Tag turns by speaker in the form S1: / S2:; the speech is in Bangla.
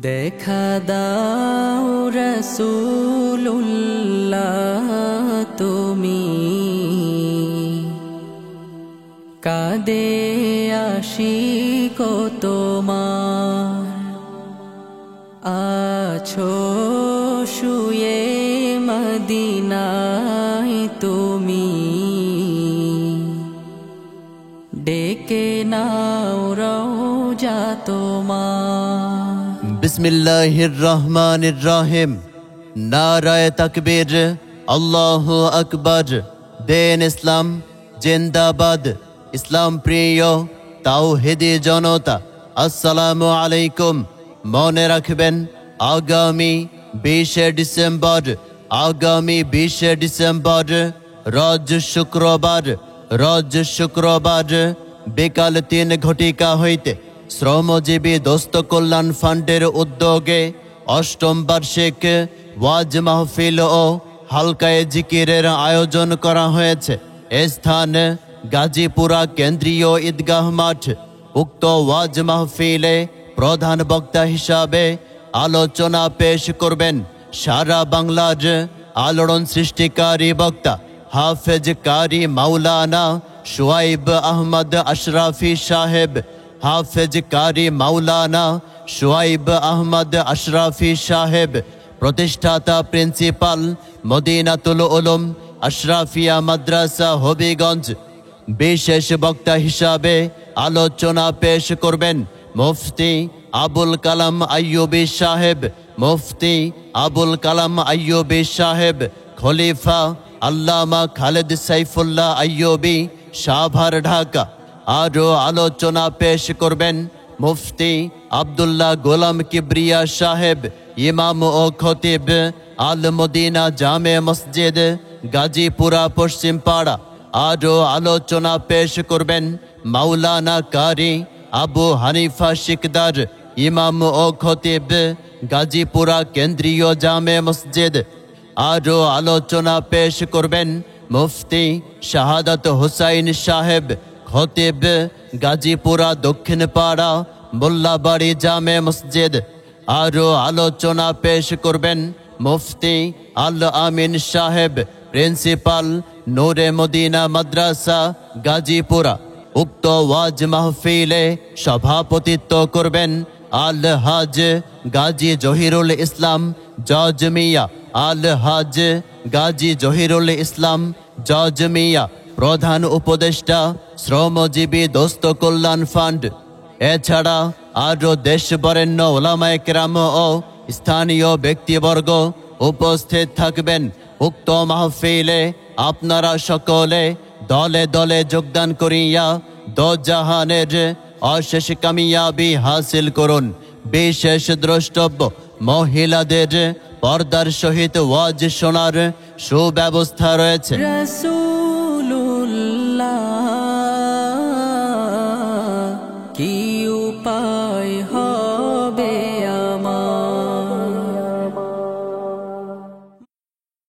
S1: দেখা দাও রাসূলুল্লাহ তুমি কাঁদে আশিক তোমার আছো শুয়ে মদিনায় তুমি ডেকে নাও রওজা তোমার।
S2: বিসমিল্লাহির রহমানির রহিম। নারায়ে তাকবীর, আল্লাহু আকবার। দেন ইসলাম জিন্দাবাদ। ইসলাম প্রিয় তাওহীদি জনতা, আসসালামু আলাইকুম। মনে রাখবেন আগামী 20 ডিসেম্বর রোজ শুক্রবার বিকাল 3 ঘটিকা হইতে শ্রমজীবী দোস্ত কল্যাণ ফান্ডের উদ্যোগে 8ম বার্ষিক ওয়াজ মাহফিল ও হালকায়ে জিকিরের আয়োজন করা হয়েছে। স্থান গাজীপুরা কেন্দ্রীয় ঈদগাহ মাঠ। উক্ত ওয়াজ মাহফিলে প্রধান বক্তা হিসাবে আলোচনা পেশ করবেন সারা বাংলার আলোড়ন সৃষ্টিকারী বক্তা হাফেজ কারি মাওলানা শুআইব আহমদ আশরাফি সাহেব। হাফেজ কারি মাওলানা শুআইব আহমদ আশরাফি সাহেব, প্রতিষ্ঠাতা প্রিন্সিপাল মদিনাতুল উলুম আশরাফিয়া মাদ্রাসা হবিগঞ্জ। বিশেষ বক্তা হিসাবে আলোচনা পেশ করবেন মুফতি আবুল কালাম আইয়ুবী সাহেব। মুফতি আবুল কালাম আইয়ুবী সাহেব, খলিফা আল্লামা খালেদ সাইফুল্লাহ আইয়ুবী, সাভার, ঢাকা। আরও আলোচনা পেশ করবেন মুফতি আব্দুল্লাহ গোলাম কিবরিয়া সাহেব, ইমাম ও খতিব আল মদিনা জামে মসজিদ, গাজীপুরা পশ্চিম পাড়া। আরও আলোচনা পেশ করবেন মাওলানা কারি আবু হানিফা শিকদার, ইমাম ও খতিব, গাজীপুরা কেন্দ্রীয় জামে মসজিদ। আরও আলোচনা পেশ করবেন মুফতি শাহাদাত হুসাইন সাহেব, খতিব, গাজীপুরা দক্ষিণ পাড়া মোল্লাবাড়ি জামে মসজিদ। আরও আলোচনা পেশ করবেন মুফতি আল আমিন সাহেব, প্রিন্সিপাল নূরে মদিনা মাদ্রাসা, গাজীপুরা। উক্ত ওয়াজ মাহফিলে সভাপতিত্ব করবেন আল হাজ গাজী জহিরুল ইসলাম জজ মিয়া। আল হাজ গাজী জহিরুল ইসলাম জজ মিয়া, প্রধান উপদেষ্টা শ্রমজীবী দোস্ত কল্যাণ ফান্ড। এছাড়া আরও দেশ বরেণ্য ওলামায়ে কেরাম ও স্থানীয় ব্যক্তিবর্গ উপস্থিত থাকবেন। উক্ত মাহফিলে আপনারা সকলে দলে দলে যোগদান করিয়া দোজাহানের অশেষ কামিয়াবি হাসিল করুন। বিশেষ দ্রষ্টব্য, মহিলাদের পর্দার সহিত ওয়াজ শোনার সুব্যবস্থা রয়েছে।